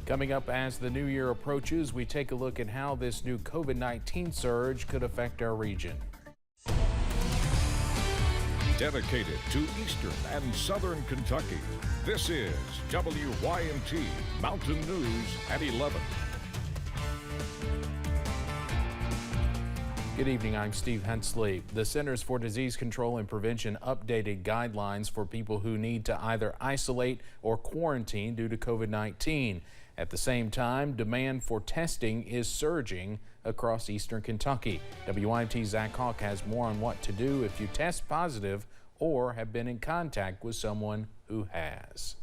Coming up as the new year approaches, we take a look at how this new COVID-19 surge could affect our region. Dedicated to Eastern and Southern Kentucky, this is WYMT Mountain News at 11. Good evening, I'm Steve Hensley. The Centers for Disease Control and Prevention updated guidelines for people who need to either isolate or quarantine due to COVID-19. At the same time, demand for testing is surging across eastern Kentucky. WYMT's Zach Hawk has more on what to do if you test positive or have been in contact with someone who has.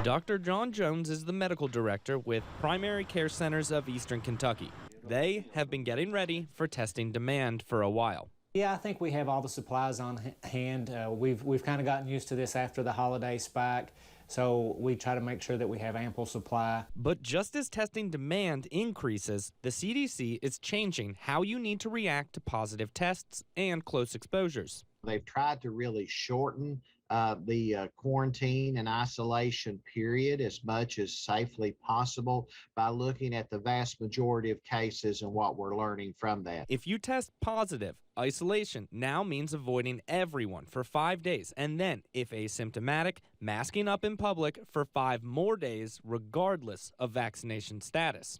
Dr. John Jones is the medical director with Primary Care Centers of Eastern Kentucky. They have been getting ready for testing demand for a while. Yeah, I think we have all the supplies on hand. We've kind of gotten used to this after the holiday spike, so we try to make sure that we have ample supply. But just as testing demand increases, the CDC is changing how you need to react to positive tests and close exposures. They've tried to really shorten the quarantine and isolation period as much as safely possible by looking at the vast majority of cases and what we're learning from that. If you test positive, isolation now means avoiding everyone for 5 days, and then, if asymptomatic, masking up in public for 5 more days regardless of vaccination status.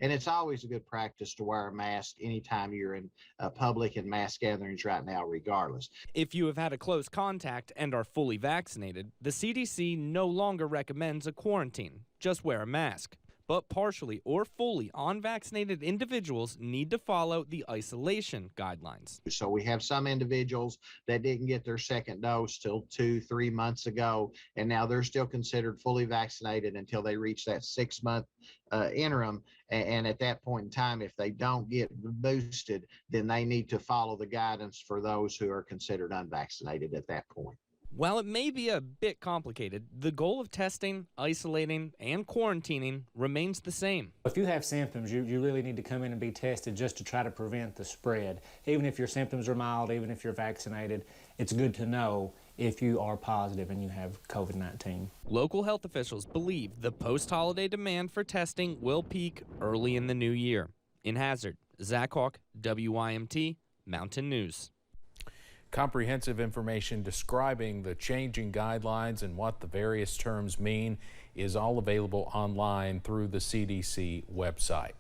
And it's always a good practice to wear a mask anytime you're in public and mass gatherings right now, regardless. If you have had a close contact and are fully vaccinated, the CDC no longer recommends a quarantine. Just wear a mask. But partially or fully unvaccinated individuals need to follow the isolation guidelines. So we have some individuals that didn't get their second dose till 2-3 months ago, and now they're still considered fully vaccinated until they reach that 6-month interim. And at that point in time, if they don't get boosted, then they need to follow the guidance for those who are considered unvaccinated at that point. While it may be a bit complicated, the goal of testing, isolating, and quarantining remains the same. If you have symptoms, you really need to come in and be tested just to try to prevent the spread. Even if your symptoms are mild, even if you're vaccinated, it's good to know if you are positive and you have COVID-19. Local health officials believe the post-holiday demand for testing will peak early in the new year. In Hazard, Zach Hawk, WYMT Mountain News. Comprehensive information describing the changing guidelines and what the various terms mean is all available online through the CDC website.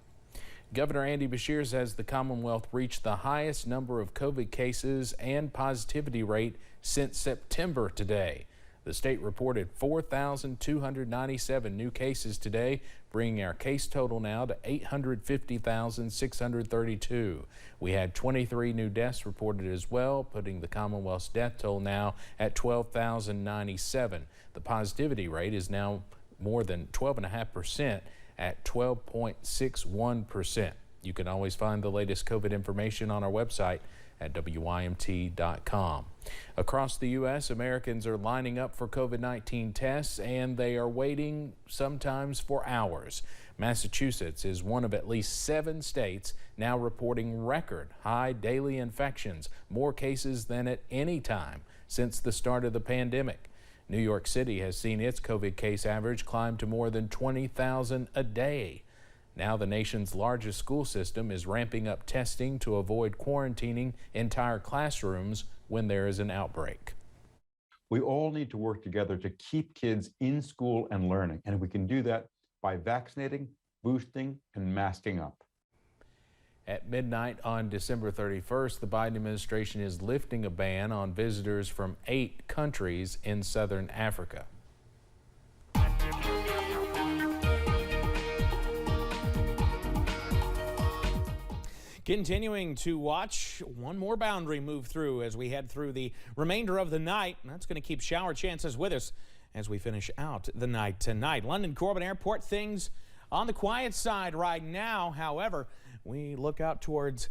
Governor Andy Beshear says the Commonwealth reached the highest number of COVID cases and positivity rate since September today. The state reported 4,297 new cases today, bringing our case total now to 850,632. We had 23 new deaths reported as well, putting the Commonwealth's death toll now at 12,097. The positivity rate is now more than 12.5% at 12.61%. You can always find the latest COVID information on our website at WYMT.com. Across the U.S., Americans are lining up for COVID-19 tests, and they are waiting sometimes for hours. Massachusetts is one of at least 7 states now reporting record high daily infections, more cases than at any time since the start of the pandemic. New York City has seen its COVID case average climb to more than 20,000 a day. Now the nation's largest school system is ramping up testing to avoid quarantining entire classrooms when there is an outbreak. We all need to work together to keep kids in school and learning, and we can do that by vaccinating, boosting, and masking up. At midnight on December 31st, the Biden administration is lifting a ban on visitors from 8 countries in southern Africa. Continuing to watch one more boundary move through as we head through the remainder of the night. That's going to keep shower chances with us as we finish out the night tonight. London Corbin Airport, things on the quiet side right now. However, we look out towards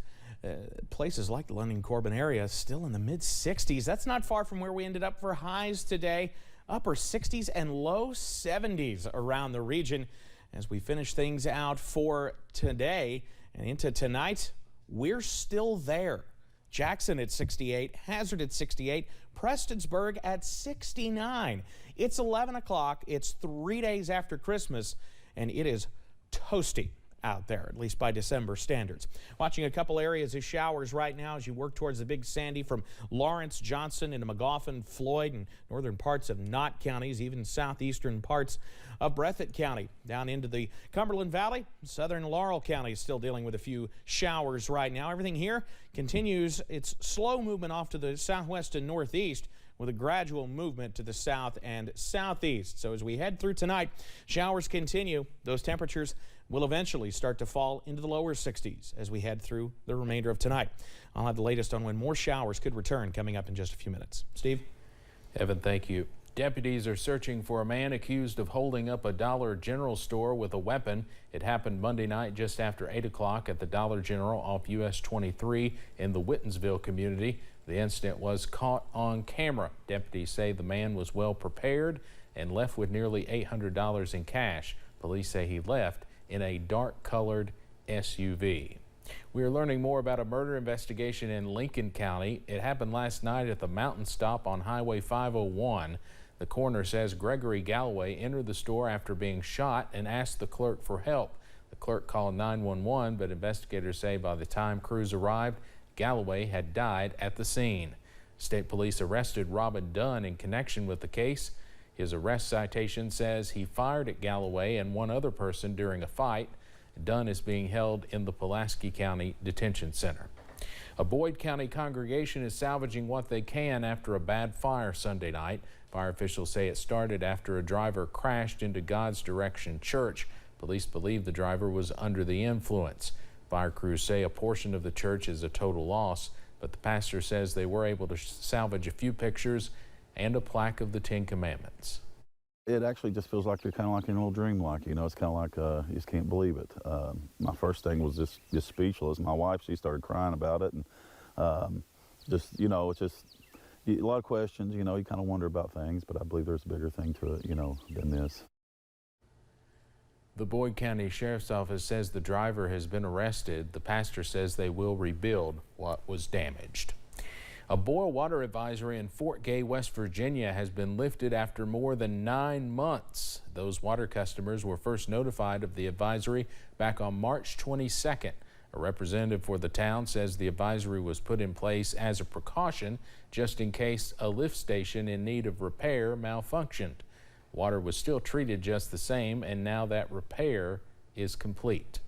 places like the London Corbin area, still in the mid-60s. That's not far from where we ended up for highs today. Upper 60s and low 70s around the region as we finish things out for today and into tonight. We're still there. Jackson at 68, Hazard at 68, Prestonsburg at 69. It's 11 o'clock. It's 3 days after Christmas, and it is toasty out there, at least by December standards. Watching a couple areas of showers right now as you work towards the Big Sandy from Lawrence, Johnson into Magoffin, Floyd, and northern parts of Knott counties, even southeastern parts of Breathitt County. Down into the Cumberland Valley, southern Laurel County is still dealing with a few showers right now. Everything here continues its slow movement off to the southwest and northeast, with a gradual movement to the south and southeast. So as we head through tonight, showers continue. Those temperatures will eventually start to fall into the lower 60s as we head through the remainder of tonight. I'll have the latest on when more showers could return coming up in just a few minutes. Steve? Evan, thank you. Deputies are searching for a man accused of holding up a Dollar General store with a weapon. It happened Monday night just after 8 o'clock at the Dollar General off US 23 in the Whittensville community. The incident was caught on camera. Deputies say the man was well prepared and left with nearly $800 in cash. Police say he left in a dark-colored SUV. We are learning more about a murder investigation in Lincoln County. It happened last night at the Mountain Stop on Highway 501. The coroner says Gregory Galloway entered the store after being shot and asked the clerk for help. The clerk called 911, but investigators say by the time crews arrived, Galloway had died at the scene. State police arrested Robin Dunn in connection with the case. His arrest citation says he fired at Galloway and one other person during a fight. Dunn is being held in the Pulaski County Detention Center. A Boyd County congregation is salvaging what they can after a bad fire Sunday night. Fire officials say it started after a driver crashed into God's Direction Church. Police believe the driver was under the influence. Fire crews say a portion of the church is a total loss, but the pastor says they were able to salvage a few pictures and a plaque of the 10 Commandments. It actually just feels like you're kind of like in a little dreamlike, you know. It's kind of like you just can't believe it. My first thing was just speechless. My wife, she started crying about it, and just, you know, it's just a lot of questions. You know, you kind of wonder about things, but I believe there's a bigger thing to it, you know, than this. The Boyd County Sheriff's Office says the driver has been arrested. The pastor says they will rebuild what was damaged. A boil water advisory in Fort Gay, West Virginia has been lifted after more than 9 months. Those water customers were first notified of the advisory back on March 22nd. A representative for the town says the advisory was put in place as a precaution just in case a lift station in need of repair malfunctioned. Water was still treated just the same, and now that repair is complete.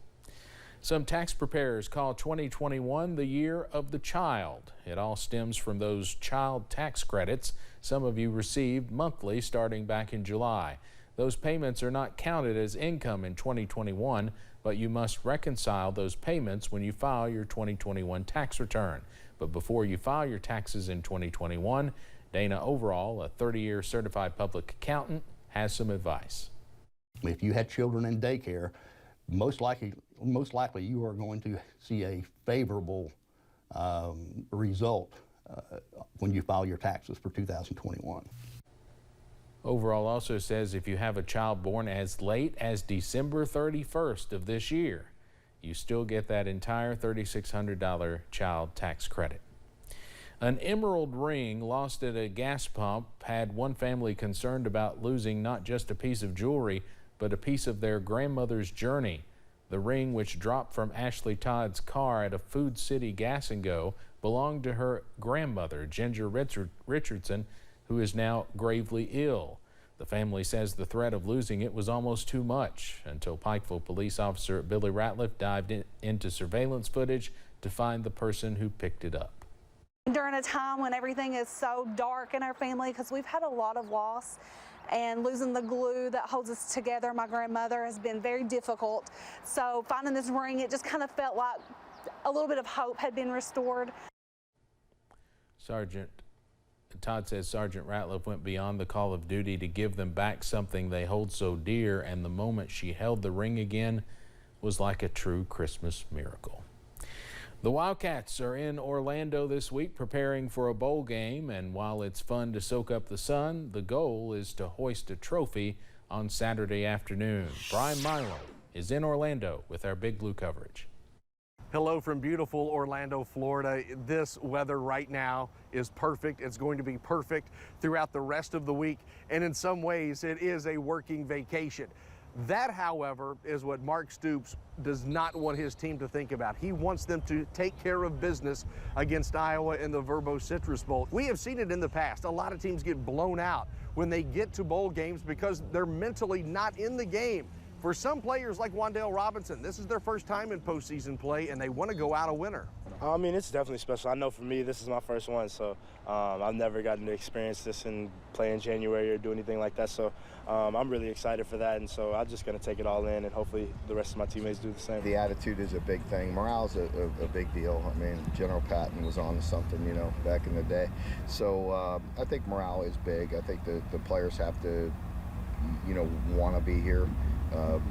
Some tax preparers call 2021 the year of the child. It all stems from those child tax credits some of you received monthly starting back in July. Those payments are not counted as income in 2021, but you must reconcile those payments when you file your 2021 tax return. But before you file your taxes in 2021, Dana Overall, a 30-year certified public accountant, has some advice. If you had children in daycare, most likely you are going to see a favorable result when you file your taxes for 2021. Overall also says if you have a child born as late as December 31st of this year, you still get that entire $3,600 child tax credit. An emerald ring lost at a gas pump had one family concerned about losing not just a piece of jewelry, but a piece of their grandmother's journey. The ring, which dropped from Ashley Todd's car at a Food City Gas and Go, belonged to her grandmother, Ginger Richardson, who is now gravely ill. The family says the threat of losing it was almost too much until Pikeville police officer Billy Ratliff dived into surveillance footage to find the person who picked it up. During a time when everything is so dark in our family, because we've had a lot of loss, and losing the glue that holds us together, my grandmother, has been very difficult. So finding this ring, it just kind of felt like a little bit of hope had been restored. Todd says Sergeant Ratliff went beyond the call of duty to give them back something they hold so dear, and the moment she held the ring again was like a true Christmas miracle. The Wildcats are in Orlando this week preparing for a bowl game, and while it's fun to soak up the sun, the goal is to hoist a trophy on Saturday afternoon. Brian Milo is in Orlando with our Big Blue coverage. Hello from beautiful Orlando, Florida. This weather right now is perfect. It's going to be perfect throughout the rest of the week, and in some ways it is a working vacation. That, however, is what Mark Stoops does not want his team to think about. He wants them to take care of business against Iowa in the Verbo Citrus Bowl. We have seen it in the past. A lot of teams get blown out when they get to bowl games because they're mentally not in the game. For some players like Wan'Dale Robinson, this is their first time in postseason play, and they want to go out a winner. I mean, it's definitely special. I know for me, this is my first one, so I've never gotten to experience this and play in January or do anything like that. So I'm really excited for that, and so I'm just going to take it all in, and hopefully the rest of my teammates do the same. The attitude is a big thing. Morale's a big deal. I mean, General Patton was on to something, you know, back in the day. So I think morale is big. I think the players have to, you know, want to be here.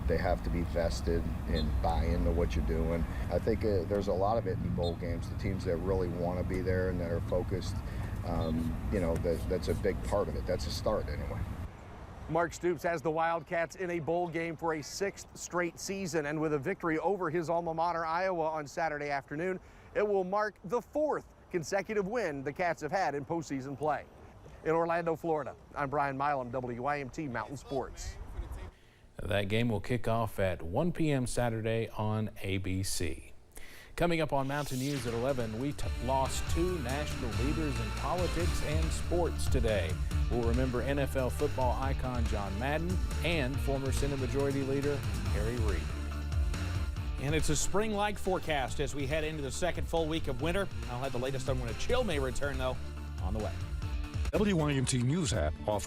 They have to be vested and buy into what you're doing. I think there's a lot of it in bowl games. The teams that really want to be there and that are focused, you know, that's a big part of it. That's a start anyway. Mark Stoops has the Wildcats in a bowl game for a 6th straight season, and with a victory over his alma mater, Iowa, on Saturday afternoon, it will mark the 4th consecutive win the Cats have had in postseason play. In Orlando, Florida, I'm Brian Milam, WYMT Mountain Sports. That game will kick off at 1 p.m. Saturday on ABC. Coming up on Mountain News at 11, we lost 2 national leaders in politics and sports today. We'll remember NFL football icon John Madden and former Senate Majority Leader Harry Reid. And it's a spring-like forecast as we head into the second full week of winter. I'll have the latest on when a chill may return, though, on the way. WYMT News app offers